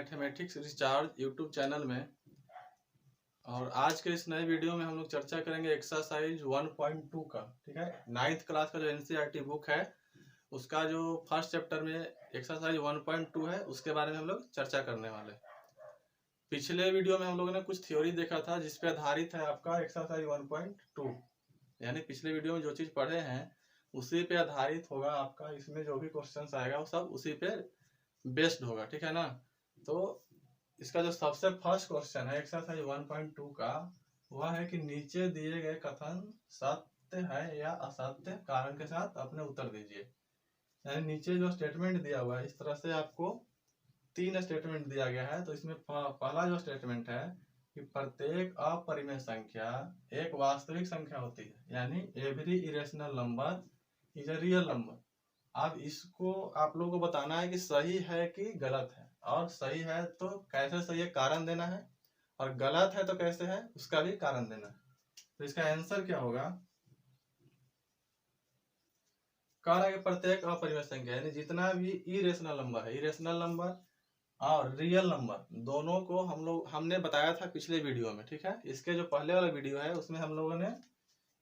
Mathematics recharge YouTube channel में। और आज के इस नए वीडियो में हम लोग चर्चा करेंगे एक्सरसाइज 1.2 का। ठीक है, 9th क्लास का जो एनसीईआरटी बुक है उसका जो फर्स्ट चैप्टर में एक्सरसाइज 1.2 है उसके बारे में हम लोग चर्चा करने वाले। पिछले वीडियो में हम लोगों ने कुछ थ्योरी देखा था जिसपे आधारित है आपका एक्सरसाइज 1.2, यानी पिछले वीडियो में जो चीज़ पढ़े हैं उसी पे आधारित होगा आपका। इसमें जो भी क्वेश्चन आएगा वो सब उसी पे बेस्ड होगा, ठीक है ना। तो इसका जो सबसे फर्स्ट क्वेश्चन है एक्सरसाइज 1.2 का वह है कि नीचे दिए गए कथन सत्य है या असत्य, कारण के साथ अपने उत्तर दीजिए। यानी नीचे जो स्टेटमेंट दिया हुआ है इस तरह से आपको 3 स्टेटमेंट दिया गया है। तो इसमें पहला जो स्टेटमेंट है कि प्रत्येक अपरिमेय संख्या एक वास्तविक संख्या होती है, यानी every irrational number is a real number. अब इसको आप लोगों को बताना है कि सही है कि गलत है, और सही है तो कैसे सही है कारण देना है, और गलत है तो कैसे है उसका भी कारण देना है। तो इसका आंसर क्या होगा, कह रहा है कि प्रत्येक अपरिमेय संख्या यानी जितना भी इरेशनल नंबर है, इरेशनल नंबर और रियल नंबर दोनों को हमने बताया था पिछले वीडियो में। ठीक है, इसके जो पहले वाला वीडियो है उसमें हम लोगों ने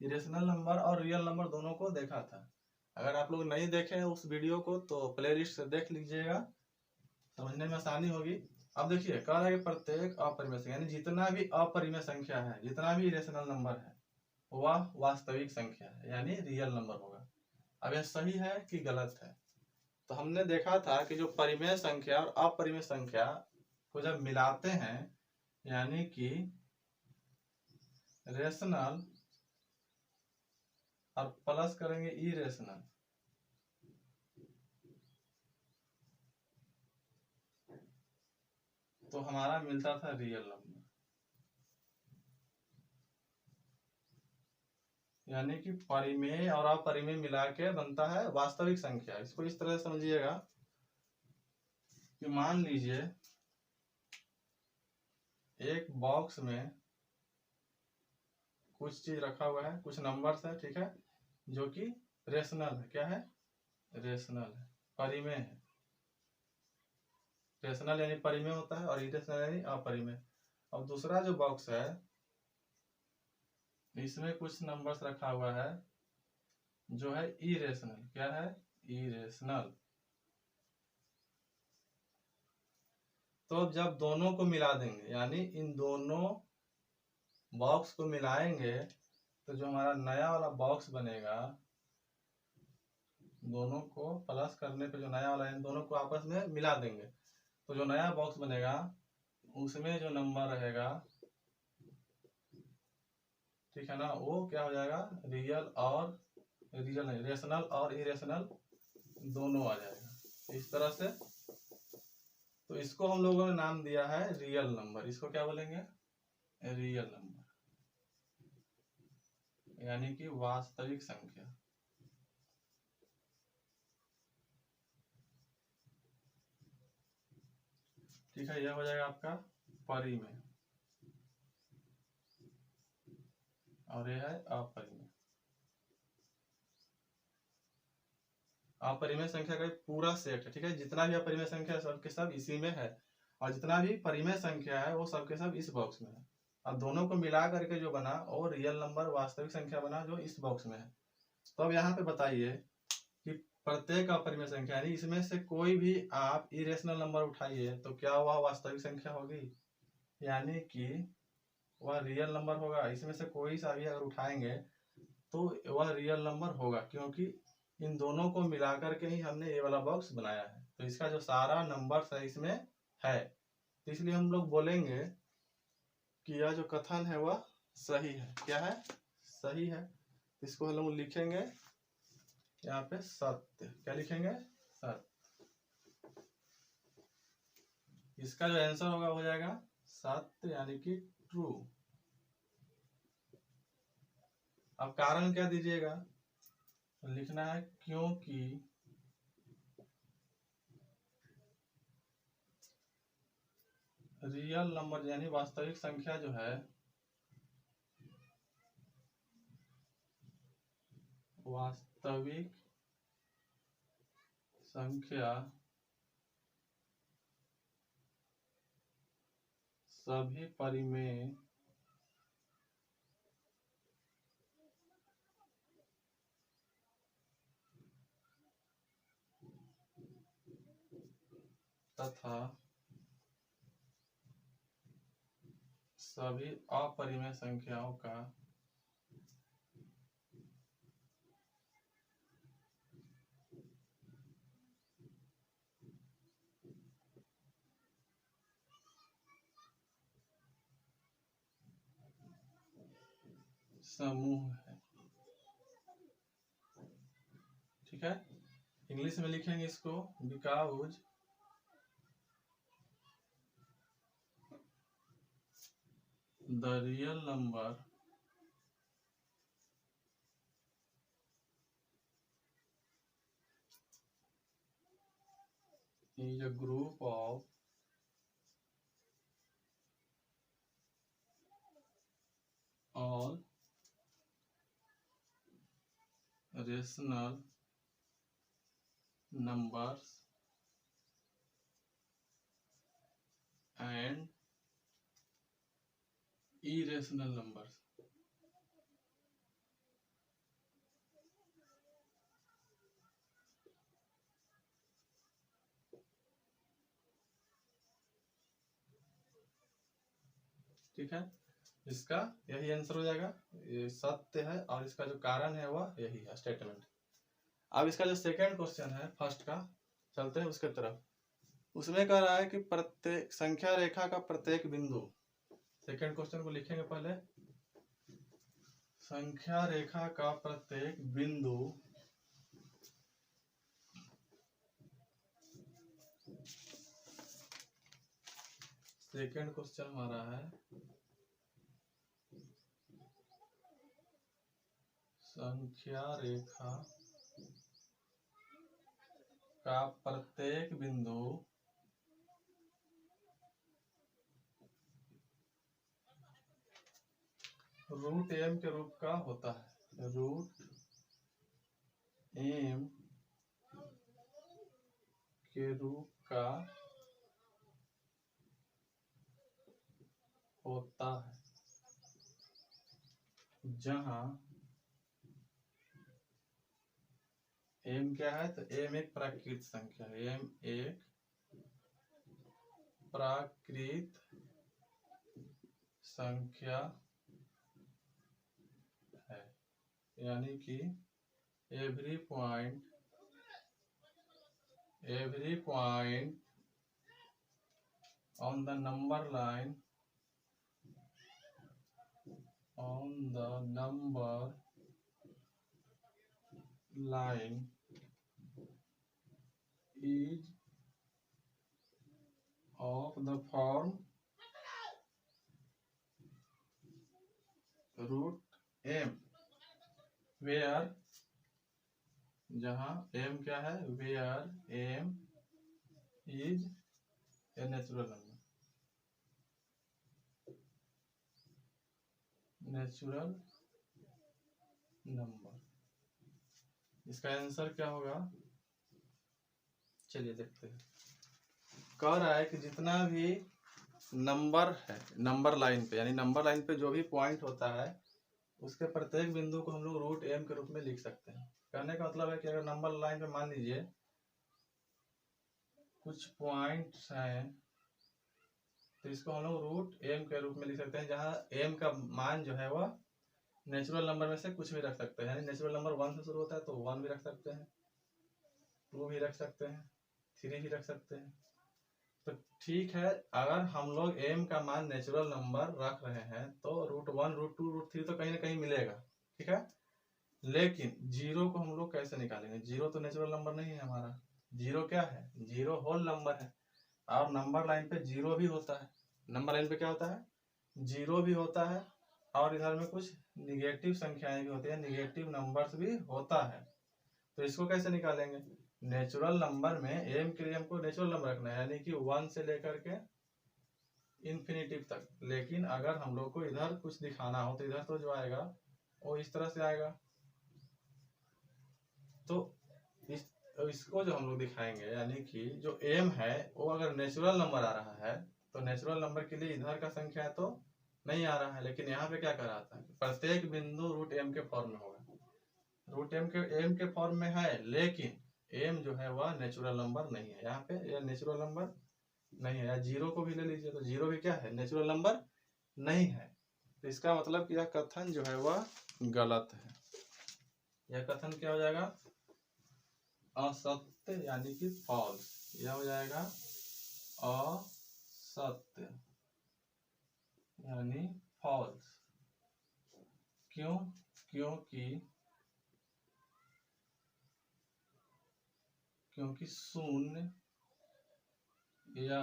इरेशनल नंबर और रियल नंबर दोनों को देखा था। अगर आप लोग नहीं देखे उस वीडियो को तो प्लेलिस्ट से देख लीजिएगा, समझने में आसानी होगी। अब देखिए कह रहा है कि प्रत्येक अपरिमेय संख्या यानी जितना भी अपरिमेय संख्या है, जितना भी इरेशनल नंबर है वह वास्तविक संख्या है, यानी रियल नंबर होगा। अब यह सही है कि गलत है, तो हमने देखा था कि जो परिमेय संख्या और अपरिमेय संख्या को जब मिलाते हैं यानी कि रेशनल और प्लस करेंगे इरेशनल, तो हमारा मिलता था रियल नंबर। यानी कि परिमेय और अपरिमेय मिला के बनता है वास्तविक संख्या। इसको इस तरह से समझिएगा कि मान लीजिए एक बॉक्स में कुछ चीज रखा हुआ है, कुछ नंबर्स है, ठीक है, जो कि रेशनल है। क्या है? रेशनल है, परिमेय है। रेशनल यानी परिमेय होता है और इरेशनल यानी अपरिमेय। अब दूसरा जो बॉक्स है इसमें कुछ नंबर्स रखा हुआ है जो है इरेशनल। क्या है? इरेशनल। तो अब जब दोनों को मिला देंगे यानी इन दोनों बॉक्स को मिलाएंगे तो जो हमारा नया वाला बॉक्स बनेगा, दोनों को प्लस करने पे जो नया वाला इन दोनों को आपस में मिला देंगे तो जो नया बॉक्स बनेगा उसमें जो नंबर रहेगा, ठीक है ना, वो क्या हो जाएगा, रियल नहीं, रेशनल और इरेशनल दोनों आ जाएगा इस तरह से। तो इसको हम लोगों ने नाम दिया है रियल नंबर। इसको क्या बोलेंगे? रियल नंबर, यानी कि वास्तविक संख्या। ठीक है, यह हो जाएगा आपका परिमेय और यह है अपरिमेय। अपरिमेय संख्या का पूरा सेट है, ठीक है, जितना भी अपरिमेय संख्या है सबके सब इसी में है, और जितना भी परिमेय संख्या है वो सबके सब इस बॉक्स में है। अब दोनों को मिला करके जो बना वो रियल नंबर वास्तविक संख्या बना जो इस बॉक्स में है। तो अब यहाँ पे बताइए कि प्रत्येक अपरिमेय संख्या यानी इसमें से कोई भी आप इरेशनल नंबर उठाइए तो क्या वह वास्तविक संख्या होगी, यानी कि वह रियल नंबर होगा। इसमें से कोई सा भी अगर उठाएंगे तो वह रियल नंबर होगा, क्योंकि इन दोनों को मिलाकर के ही हमने ये वाला बॉक्स बनाया है। तो इसका जो सारा नंबर है इसमें है, तो इसलिए हम लोग बोलेंगे कि यह जो कथन है वह सही है। क्या है? सही है। इसको हम लोग लिखेंगे यहाँ पे सत्य। क्या लिखेंगे? सत्य। इसका जो आंसर होगा हो जाएगा सत्य, यानी कि ट्रू। अब कारण क्या दीजिएगा, तो लिखना है क्योंकि रियल नंबर यानी वास्तविक संख्या जो है वास्तविक संख्या सभी परिमेय तथा सभी अपरिमेय संख्याओं का समूह है। ठीक है, इंग्लिश में लिखेंगे इसको, because the real number is a group of all rational numbers and irrational numbers। ठीक है, इसका यही आंसर हो जाएगा, ये सत्य है और इसका जो कारण है वह यही है स्टेटमेंट। अब इसका जो सेकंड क्वेश्चन है फर्स्ट का, चलते हैं उसके तरफ। उसमें कह रहा है कि प्रत्येक संख्या रेखा का प्रत्येक बिंदु, सेकंड क्वेश्चन को लिखेंगे पहले, संख्या रेखा का प्रत्येक बिंदु सेकंड क्वेश्चन हमारा है संख्या रेखा का प्रत्येक बिंदु रूट एम के रूप का होता है। रूट एम के रूप का होता है, जहां एम क्या है, तो एम एक प्राकृत संख्या है, एम एक प्राकृत संख्या है, यानी कि every point on the number line is of the form root m, where जहां m क्या है, where m is a natural number। इसका आंसर क्या होगा, चलिए देखते हैं। कह रहा है कि जितना भी नंबर है नंबर लाइन पे, यानी नंबर लाइन पे जो भी पॉइंट होता है उसके प्रत्येक बिंदु को हम लोग रूट एम के रूप में लिख सकते हैं। कहने का मतलब है कि अगर नंबर लाइन पे मान लीजिए कुछ पॉइंट्स हैं तो इसको हम लोग रूट एम के रूप में लिख सकते हैं, जहां एम का मान जो है वह नेचुरल नंबर में से कुछ भी रख सकते हैं। यानी नेचुरल नंबर 1 से शुरू होता है तो 1 भी रख सकते हैं, 2 भी रख सकते हैं, 3 भी रख सकते हैं। तो ठीक है, अगर हम लोग m का मान नेचुरल नंबर रख रहे हैं तो रूट 1 रूट 2 रूट 3 तो कहीं ना कहीं मिलेगा। ठीक है, लेकिन जीरो को हम लोग कैसे निकालेंगे, जीरो तो नेचुरल नंबर नहीं है हमारा, जीरो क्या है, जीरो होल नंबर है। और नंबर लाइन पे जीरो भी होता है, नंबर लाइन पे क्या होता है, जीरो भी होता है, और इधर में कुछ निगेटिव संख्याएं भी होती है, निगेटिव नंबर्स भी होता है। तो इसको कैसे निकालेंगे, नेचुरल नंबर में एम के लिए हमको नेचुरल नंबर रखना है, यानी कि 1 से लेकर के इन्फिनिटिव तक। लेकिन अगर हम लोग को इधर कुछ दिखाना हो तो इधर तो जो आएगा वो इस तरह से आएगा। तो इसको जो हम लोग दिखाएंगे, यानी कि जो एम है वो अगर नेचुरल नंबर आ रहा है तो नेचुरल नंबर के लिए इधर का संख्या है तो नहीं आ रहा है, लेकिन यहाँ पे क्या कर रहा था, प्रत्येक बिंदु रूट एम के फॉर्म में होगा। रूट एम के फॉर्म में है, लेकिन एम जो है वह नेचुरल नंबर नहीं है। यहाँ पे यह नेचुरल नंबर नहीं है। या जीरो को भी ले लीजिए तो जीरो भी क्या है, नेचुरल नंबर नहीं है। तो इसका मतलब कि यह कथन जो है वह गलत है। यह कथन क्या हो जाएगा, असत्य यानी कि फॉल्स। यह हो जाएगा असत्य यानी फॉल्स। क्यों? क्योंकि शून्य या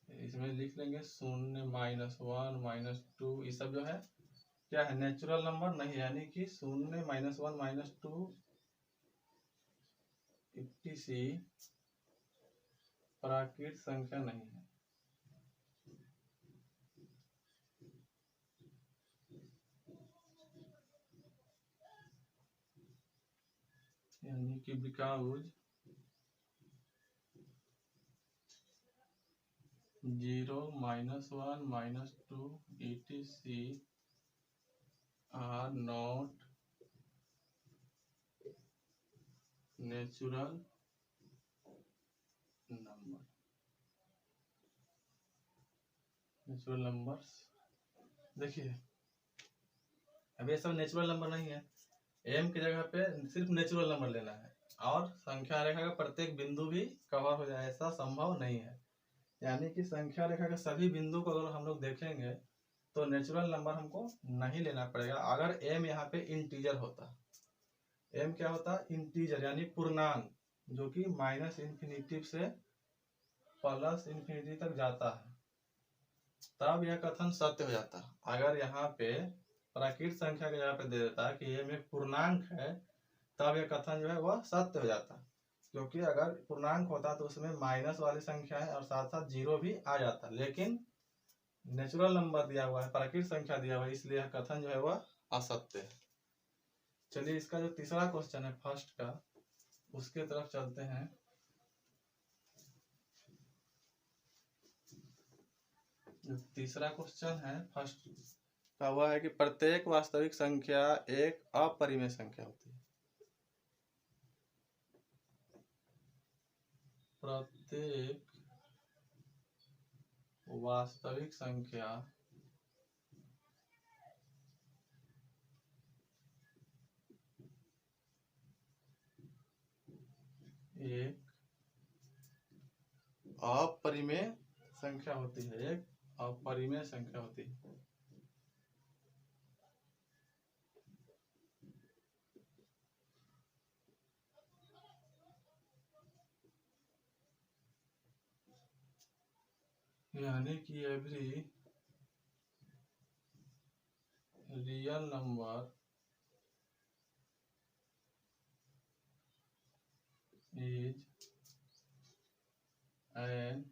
इसमें लिख लेंगे शून्य, -1, -2, ये सब जो है क्या है, नेचुरल नंबर नहीं है। यानी कि शून्य, -1, -2 etc प्राकृत संख्या नहीं है। यानी कि because 0, -1, -2 etc are not natural number. Natural numbers देखिए, अब ये सब नेचुरल नंबर नहीं है। एम की जगह पे सिर्फ नेचुरल नंबर लेना है और संख्या रेखा का प्रत्येक बिंदु भी कवर हो जाए, ऐसा संभव नहीं है। यानी कि संख्या रेखा के सभी बिंदु को अगर हम लोग देखेंगे तो नेचुरल नंबर हमको नहीं लेना पड़ेगा। अगर एम यहाँ पे इंटीजर होता, एम क्या होता, इंटीजर यानी पूर्णांक, जो कि -इन्फिनिटी से +इन्फिनिटी तक जाता है, तब यह कथन सत्य हो जाता। अगर यहाँ पे प्राकृत संख्या के जगह पे दे देता कि एम एक पूर्णांक है, तब यह कथन जो है वह सत्य हो जाता। क्योंकि अगर पूर्णांक होता तो उसमें माइनस वाली संख्या है और साथ साथ जीरो भी आ जाता, लेकिन नेचुरल नंबर दिया हुआ है, प्राकृत संख्या दिया हुआ है, इसलिए यह कथन जो है वह असत्य है। चलिए इसका जो तीसरा क्वेश्चन है फर्स्ट का, उसके तरफ चलते हैं। जो तीसरा क्वेश्चन है फर्स्ट का वह है कि प्रत्येक वास्तविक संख्या एक अपरिमेय संख्या होती है। प्रत्येक वास्तविक संख्या एक अपरिमेय संख्या होती है। एक अपरिमेय संख्या होती है। यानी कि every real number is an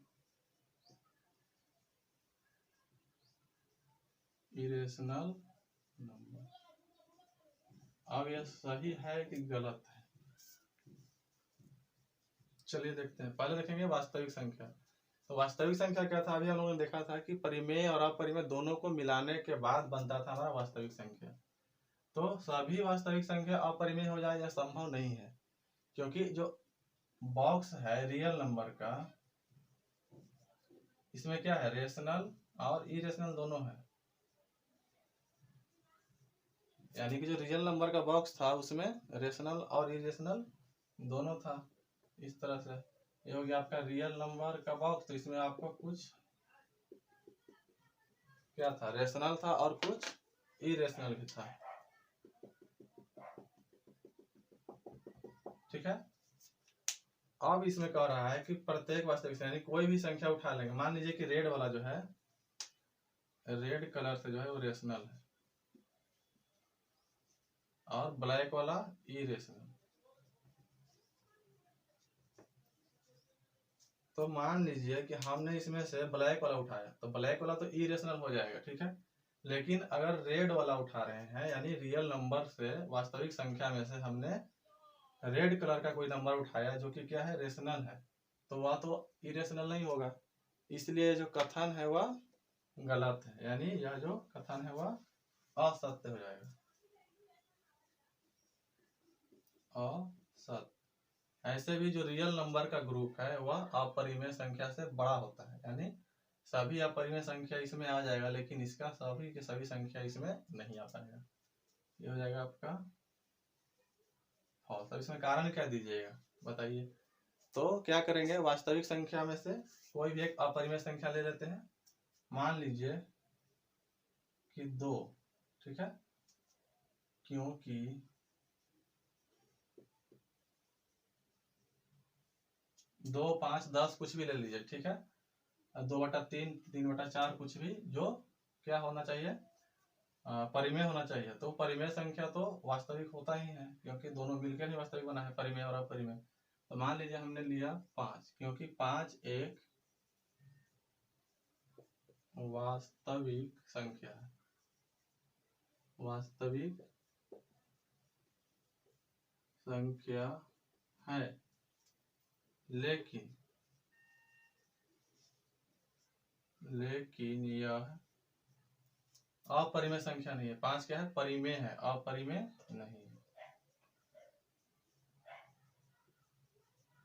irrational number. अब यह सही है कि गलत है, चलिए देखते हैं। पहले देखेंगे वास्तविक संख्या। तो वास्तविक संख्या क्या था, अभी हम लोगों ने देखा था कि परिमेय और अपरिमेय दोनों को मिलाने के बाद बनता था हमारा वास्तविक संख्या। तो सभी वास्तविक संख्या अपरिमेय हो जाए यह संभव नहीं है, क्योंकि जो बॉक्स है रियल नंबर का, इसमें क्या है, रेशनल और इरेशनल दोनों है। यानी कि जो रियल नंबर का बॉक्स था उसमें रेशनल और इरेशनल दोनों था। इस तरह से ये हो गया आपका रियल नंबर का बॉक्स। तो इसमें आपको कुछ क्या था, रेशनल था और कुछ इरेशनल भी था। ठीक है। अब इसमें कह रहा है कि प्रत्येक वास्तविक यानी कोई भी संख्या उठा लेंगे। मान लीजिए कि रेड वाला जो है, रेड कलर से जो है वो रेशनल है और ब्लैक वाला इरेशनल। तो मान लीजिए कि हमने इसमें से ब्लैक वाला उठाया, तो ब्लैक वाला तो इरेशनल हो जाएगा, ठीक है। लेकिन अगर रेड वाला उठा रहे हैं, यानी रियल नंबर से वास्तविक संख्या में से हमने रेड कलर का कोई नंबर उठाया जो कि क्या है, रेशनल है, तो वह तो इरेशनल नहीं होगा, इसलिए जो कथन है वह गलत है, यानी यह जो कथन है वह असत्य हो जाएगा, असत्य। ऐसे भी जो रियल नंबर का ग्रुप है वह अपरिमेय संख्या से बड़ा होता है, यानी सभी अपरिमेय संख्या इसमें आ जाएगा, लेकिन इसका सभी के सभी संख्या इसमें नहीं आ पाएगा, ये हो जाएगा आपका फॉल्स। अब इसमें कारण क्या दीजिएगा बताइए। तो क्या करेंगे, वास्तविक संख्या में से कोई भी एक अपरिमेय संख्या ले लेते हैं, मान लीजिए कि 2, ठीक है, क्योंकि 2, 5, 10 कुछ भी ले लीजिए, ठीक है, 2/3, 3/4 कुछ भी, जो क्या होना चाहिए, परिमेय होना चाहिए। तो परिमेय संख्या तो वास्तविक होता ही है, क्योंकि दोनों मिलकर ही वास्तविक बना है, परिमेय और अपरिमेय। तो मान लीजिए हमने लिया 5, क्योंकि 5 एक वास्तविक संख्या है, वास्तविक संख्या है, लेकिन यह अपरिमेय संख्या नहीं है। 5 क्या है, परिमेय है, अपरिमेय नहीं है,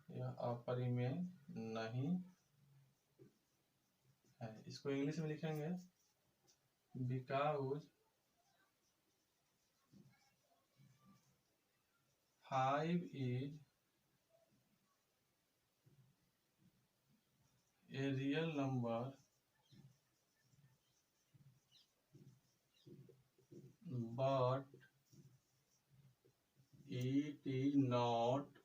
यह अपरिमेय नहीं है। इसको इंग्लिश में लिखेंगे, because 5 is a real number but it is not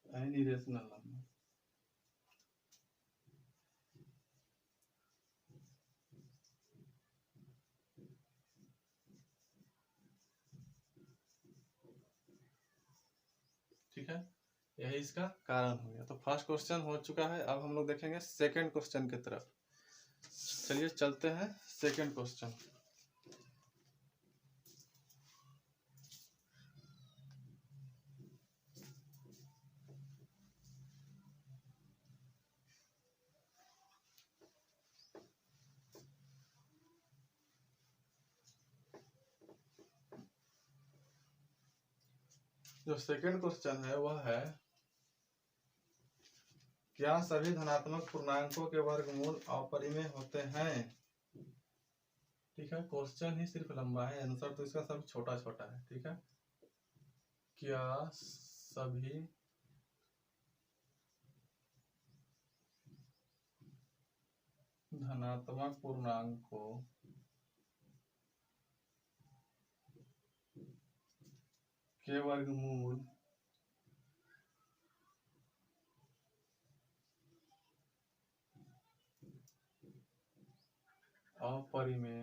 an irrational number। ठीक है, यही इसका कारण हो गया। तो फर्स्ट क्वेश्चन हो चुका है, अब हम लोग देखेंगे सेकंड क्वेश्चन की तरफ। चलिए चलते हैं सेकंड क्वेश्चन। जो सेकंड क्वेश्चन है वह है, क्या सभी धनात्मक पूर्णांकों के वर्गमूल अपरिमेय होते हैं। ठीक है, क्वेश्चन ही सिर्फ लंबा है, आंसर तो इसका सब छोटा छोटा है। ठीक है, क्या सभी धनात्मक पूर्णांकों के वर्गमूल अपरिमेय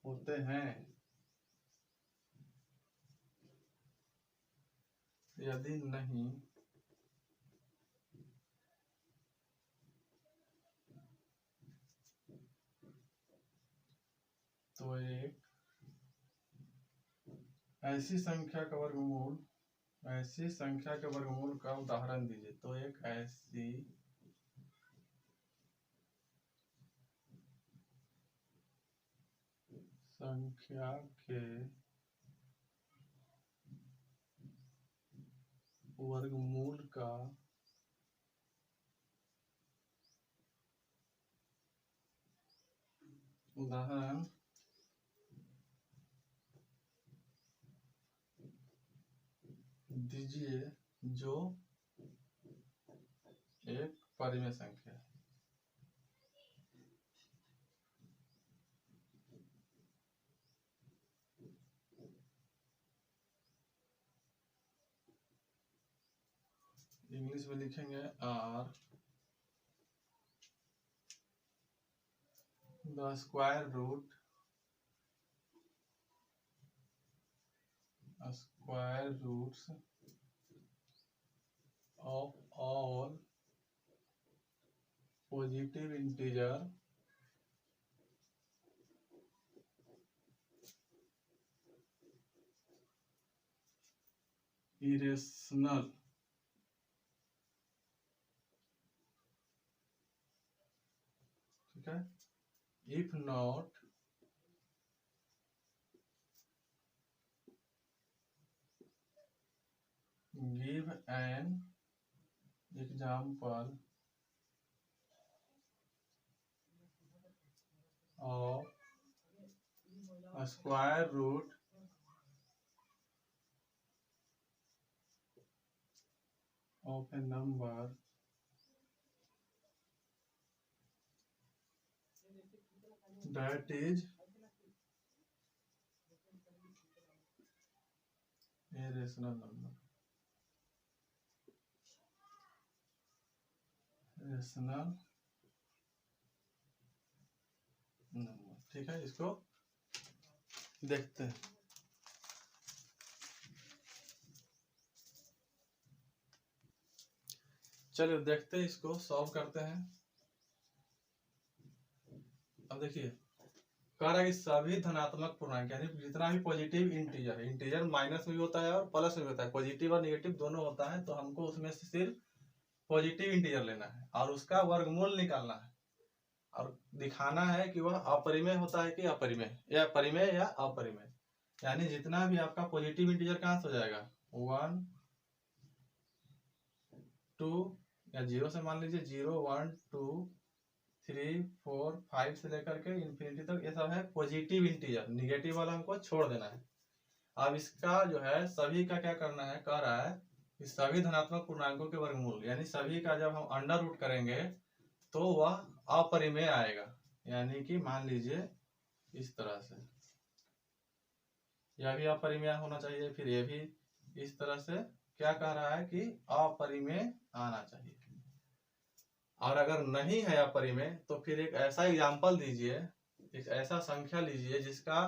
होते हैं। यदि नहीं तो एक ऐसी संख्या का वर्गमूल, ऐसी संख्या के वर्गमूल का उदाहरण दीजिए। तो एक ऐसी संख्या के वर्गमूल का उदाहरण दीजिए जो एक परिमेय संख्या है। इंग्लिश में लिखेंगे are the square roots of all positive integer irrational ठीक है, if not give an example of square root of a number that is a rational number, rational number ठीक है। इसको देखते हैं। चलिए देखते हैं, इसको सॉल्व करते हैं। अब देखिए कह रहा है कि सभी धनात्मक पूर्णांक यानी जितना भी पॉजिटिव इंटीजर है, इंटीजर माइनस में भी होता है और प्लस में भी होता है, पॉजिटिव और नेगेटिव दोनों होता है, तो हमको उसमें से सिर्फ पॉजिटिव इंटीजर लेना है और उसका वर्गमूल निकालना है और दिखाना है कि वह अपरिमेय होता है कि अपरिमेय, या परिमेय या अपरिमेय। यानी जितना भी आपका पॉजिटिव इंटीजर कहाँ से हो जाएगा, 1 2 या 0 से मान लीजिए, 0 1 2 3 4 5 से लेकर के इन्फिनिटी तक, ये सब है पॉजिटिव इंटीजर। निगेटिव वाला हमको छोड़ देना है। अब इसका जो है सभी का क्या करना है, कह रहा है कि सभी धनात्मक पूर्णांकों के वर्गमूल यानी सभी का जब हम अंडर रूट करेंगे तो वह अपरिमेय आएगा। यानी कि मान लीजिए इस तरह से, यह भी अपरिमेय होना चाहिए, फिर ये भी इस तरह से क्या कह रहा है कि अपरिमेय आना चाहिए। और अगर नहीं है अपरिमेय तो फिर एक ऐसा एग्जाम्पल दीजिए, एक ऐसा संख्या लीजिए जिसका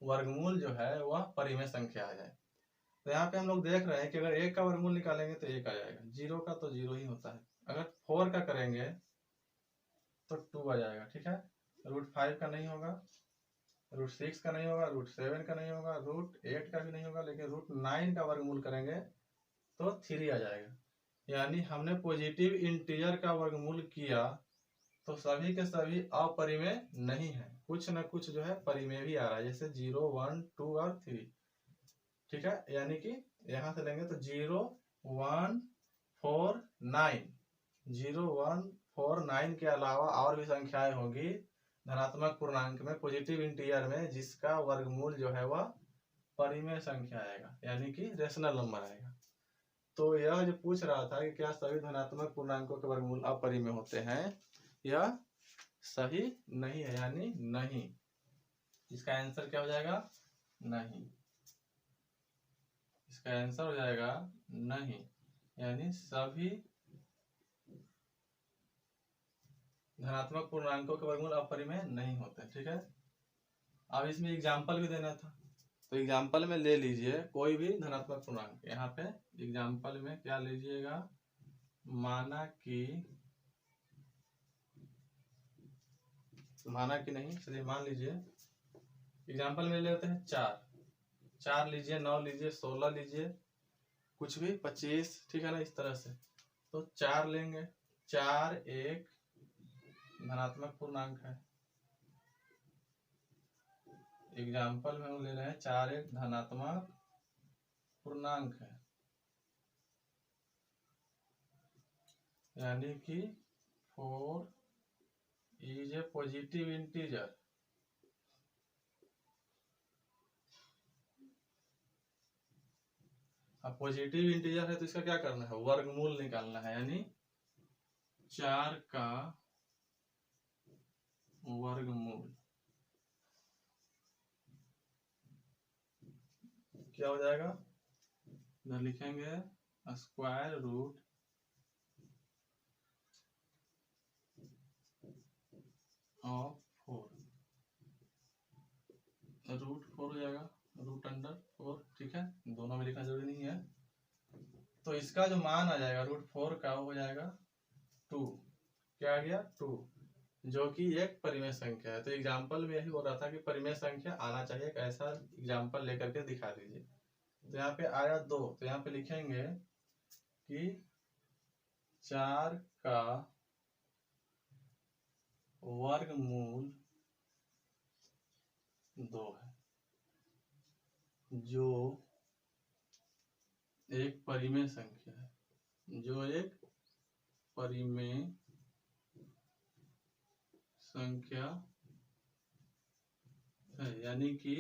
वर्गमूल जो है वह परिमेय संख्या आ जाए। तो यहाँ पे हम लोग देख रहे हैं कि अगर 1 का वर्गमूल निकालेंगे तो 1 आ जाएगा, 0 का तो 0 ही होता है, अगर 4 का करेंगे तो 2 आ जाएगा। ठीक है, √5 का नहीं होगा, √6 का नहीं होगा, √7 का नहीं होगा, √8 का भी नहीं होगा, लेकिन √9 का वर्गमूल करेंगे तो 3 आ जाएगा। यानी हमने पॉजिटिव इंटीजर का वर्गमूल किया तो सभी के सभी अपरिमेय नहीं है, कुछ न कुछ जो है परिमेय भी आ रहा है, जैसे 0 1 2 और 3। ठीक है, यानी कि यहां से लेंगे तो 0 1 4 9, 0 1 4 9 के अलावा और भी संख्याएं होंगी धनात्मक पूर्णांक में, पॉजिटिव इंटीजर में, जिसका वर्गमूल जो है वह परिमेय संख्या आएगा, यानी कि रेशनल नंबर आएगा। तो यह जो पूछ रहा था कि क्या सभी धनात्मक पूर्णांकों के वर्गमूल अपरिमेय होते हैं, यह सही नहीं है, यानी नहीं। इसका आंसर क्या हो जाएगा, नहीं। इसका आंसर हो जाएगा नहीं, यानी सभी धनात्मक पूर्णांकों के वर्गमूल अपरिमेय नहीं होते। ठीक है, अब इसमें एग्जाम्पल भी देना था, तो एग्जाम्पल में ले लीजिए कोई भी धनात्मक पूर्णांक। यहाँ पे एग्जाम्पल में क्या लीजिएगा, माना कि नहीं, चलिए मान लीजिए एग्जाम्पल में लेते हैं 4 लीजिए, 9 लीजिए, 16 लीजिए, कुछ भी 25, ठीक है ना, इस तरह से। तो 4 लेंगे, 4 एक धनात्मक पूर्णांक है। एग्जाम्पल में हम ले रहे हैं 4 एक धनात्मक पूर्णांक है, यानी कि 4 इज ए पॉजिटिव इंटीजर। अब पॉजिटिव इंटीजर है तो इसका क्या करना है, वर्गमूल निकालना है, यानी 4 का वर्गमूल क्या हो जाएगा, इधर लिखेंगे स्क्वायर रूट ऑफ 4, √4 हो जाएगा, √4। ठीक है, दोनों में लिखना जरूरी नहीं है। तो इसका जो मान आ जाएगा √4 का हो जाएगा 2। क्या आ गया, 2, जो कि एक परिमेय संख्या है। तो एग्जाम्पल में यही हो रहा था कि परिमेय संख्या आना चाहिए, एक ऐसा एग्जाम्पल लेकर के दिखा दीजिए। तो यहाँ पे आया 2, तो यहाँ पे लिखेंगे कि 4 का वर्गमूल 2 है, जो एक परिमेय संख्या है, जो एक परिमेय संख्या है, यानी कि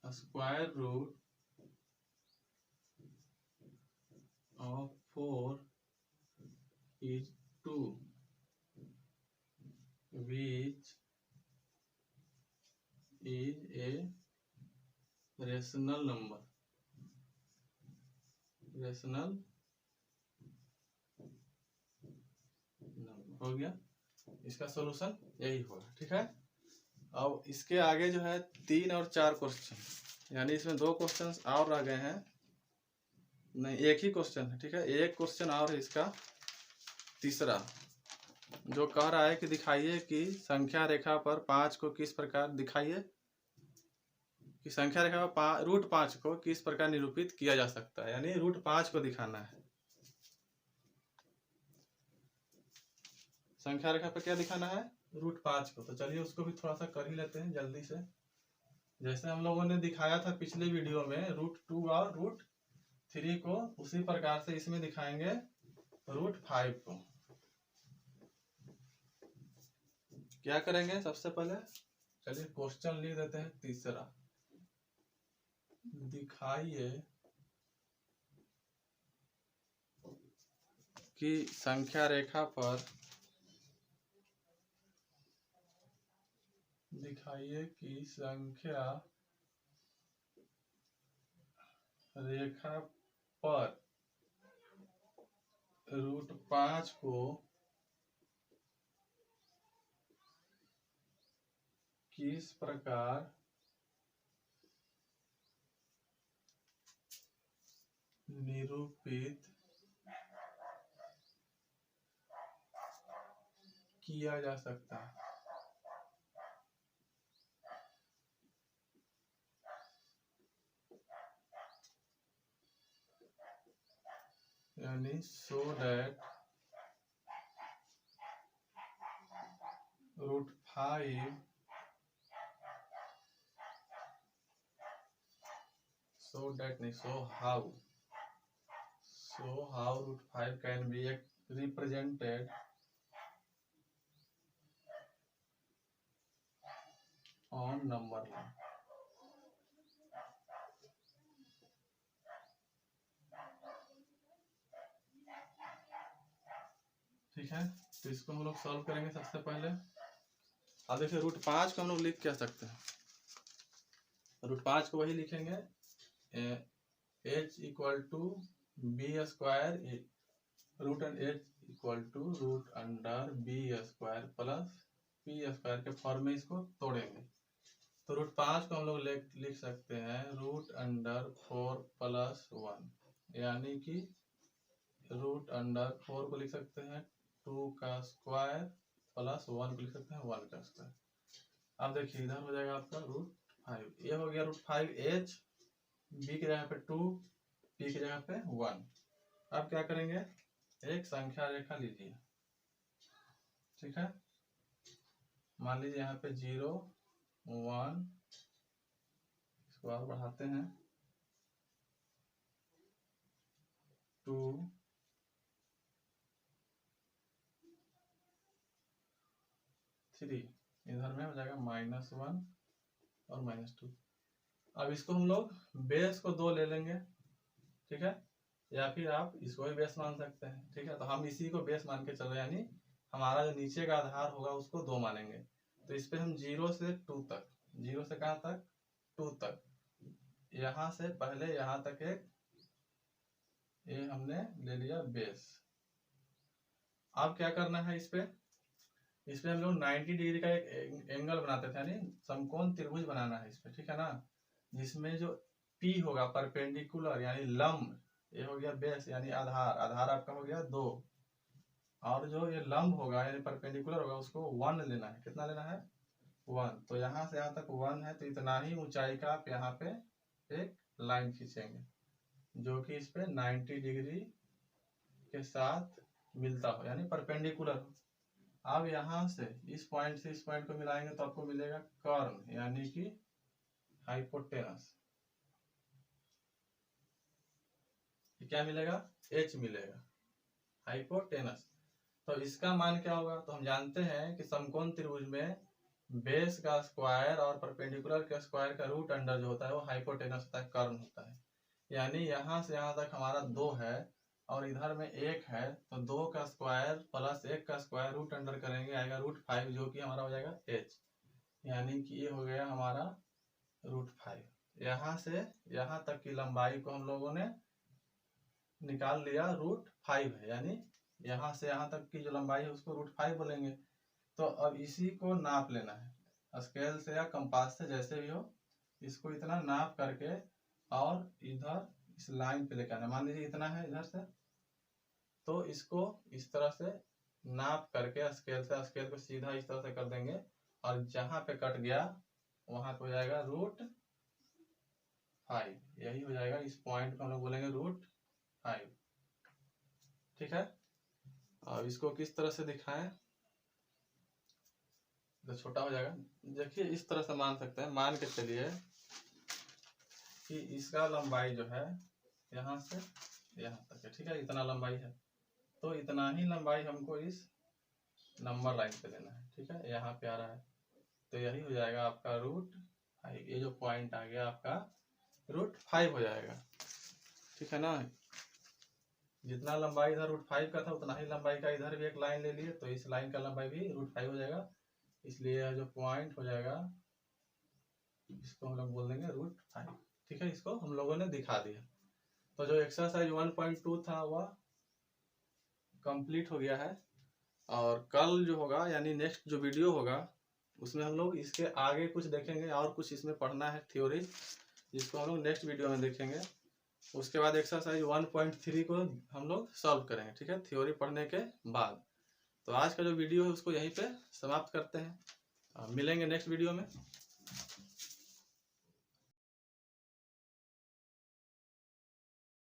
square root of 4 is 2, which is a rational number. हो गया, इसका सॉल्यूशन यही होगा। ठीक है, अब इसके आगे जो है 3 और 4 क्वेश्चन, यानी इसमें 2 क्वेश्चन और रह गए हैं, नहीं एक ही क्वेश्चन है। ठीक है, एक क्वेश्चन और है इसका तीसरा, जो कह रहा है कि दिखाइए कि संख्या रेखा पर 5 को किस प्रकार दिखाइए कि संख्या रेखा पर रूट 5 को किस प्रकार निरूपित किया जा सकता है, यानी रूट 5 को दिखाना है। संख्या रेखा पर क्या दिखाना है, रूट 5 को। तो चलिए उसको भी थोड़ा सा कर ही लेते हैं जल्दी से। जैसे हम लोगों ने दिखाया था पिछले वीडियो में रूट 2 और रूट 3 को, उसी प्रकार से इसमें दिखाएंगे रूट 5 को। क्या करेंगे, सबसे पहले चलिए क्वेश्चन लिख देते हैं तीसरा, दिखाइए कि संख्या रेखा पर रूट 5 को किस प्रकार निरूपित किया जा सकता है। यानी so that root 5 how root 5 can be represented on number line। ठीक है, तो इसको हम लोग सॉल्व करेंगे सबसे पहले। अब देखिए रूट 5 को हम लोग लिख क्या सकते हैं, रूट 5 को वही लिखेंगे h equal to b square root and h equal to root under b square plus p square के फॉर्म में इसको तोड़ेंगे। तो रूट 5 को हम लोग लिख सकते हैं रूट अंडर 4 प्लस 1, यानी कि रूट अंडर 4 को लिख सकते हैं 2 का स्क्वायर प्लस 1 को लिख सकते हैं 1 का स्क्वायर। अब देखिए इधर हो जाएगा आपका रूट 5, ये हो गया रूट 5 h, b की जगह पे 2, p की जगह पे 1। अब क्या करेंगे, एक संख्या रेखा लीजिए। ठीक है, मान लीजिए यहाँ पे 0 1, इसको और बढ़ाते हैं 2 3, इधर में हो जाएगा -1 और -2। अब इसको हम लोग बेस को 2 ले लेंगे। ठीक है, या फिर आप इसको भी बेस मान सकते हैं। ठीक है, तो हम इसी को बेस मान के चल रहे हैं, यानी हमारा जो नीचे का आधार होगा उसको 2 मानेंगे। तो इस पे हम 0 से 2 तक, 0 से कहाँ तक 2 तक, यहाँ से पहले यहाँ तक एक ये हमने ले लिया बेस। अब क्या करना है, इस पे हम लोग 90 डिग्री का एक एंगल बनाते थे, यानी समकोण त्रिभुज बनाना है इस पे। ठीक है ना, जिसमें जो P होगा परपेंडिकुलर यानी लंब, ये हो गया बेस यानी आधार आपका हो गया 2, और जो ये लंब होगा यानी परपेंडिकुलर होगा उसको 1 लेना है। कितना लेना है, 1। तो यहाँ से यहाँ तक 1 है, तो इतना ही ऊंचाई का आप यहाँ पे एक लाइन खींचेंगे जो कि इस पे 90 डिग्री के साथ मिलता हो, यानी परपेंडिकुलर हो। अब यहाँ से इस पॉइंट को मिलाएंगे तो आपको मिलेगा कर्ण, यानी कि हाइपोटेनस। क्या मिलेगा? H मिलेगा, हाइपोटेनस। तो इसका मान क्या होगा? तो हम जानते हैं कि समकोण त्रिभुज में बेस का स्क्वायर और परपेंडिकुलर के स्क्वायर का रूट अंडर जो होता है वो हाइपोटेनस होता है, कर्ण होता है। यानी यहाँ से यहाँ तक हमारा 2 है और इधर में 1 है, तो 2 का स्क्वायर प्लस 1 का स्क्वायर रूट अंडर करेंगे आएगा √5, जो कि हमारा हो जाएगा H। यानी कि ये हो गया हमारा √5। यहाँ से यहाँ तक की लंबाई को हम लोगों ने निकाल लिया, √5 है, यानी यहाँ से यहाँ तक की जो लंबाई है उसको √5 बोलेंगे। तो अब इसी को नाप लेना है स्केल से या कंपास से, जैसे भी हो, इसको इतना नाप करके और इधर इस लाइन पे लेकर आना। मान लीजिए इतना है इधर से, तो इसको इस तरह से नाप करके स्केल से, स्केल को सीधा इस तरह से कर देंगे और जहां पे कट गया वहां पे हो जाएगा √5। यही हो जाएगा, इस पॉइंट को हम लोग बोलेंगे √5। ठीक है। अब इसको किस तरह से दिखाएं तो छोटा हो जाएगा। देखिए इस तरह से मान सकते हैं, मान के चलिए कि इसका लंबाई जो है यहाँ से यहाँ तक है, ठीक है, इतना लंबाई है। तो इतना ही लंबाई हमको इस नंबर लाइन पे लेना है, ठीक है, यहाँ पे आ रहा है। तो यही हो जाएगा आपका √5। ये जो पॉइंट आ गया आपका √5 हो जाएगा, ठीक है ना। जितना लंबाई इधर √5 का था उतना ही लंबाई का इधर भी एक लाइन ले लिए, तो इस लाइन का लंबाई भी √5 हो जाएगा। इसलिए जो पॉइंट हो जाएगा इसको हम लोग बोल देंगे √5। ठीक है, इसको हम लोगों ने दिखा दिया। तो जो एक्सरसाइज 1.2 था वह कंप्लीट हो गया है। और कल जो होगा यानी नेक्स्ट जो वीडियो होगा उसमें हम लोग इसके आगे कुछ देखेंगे और कुछ इसमें पढ़ना है थ्योरी, जिसको हम लोग नेक्स्ट वीडियो में देखेंगे। उसके बाद एक्सरसाइज 1.3 को हम लोग सॉल्व करेंगे, ठीक है, थ्योरी पढ़ने के बाद। तो आज का जो वीडियो है उसको यहीं पे समाप्त करते हैं, मिलेंगे नेक्स्ट वीडियो में।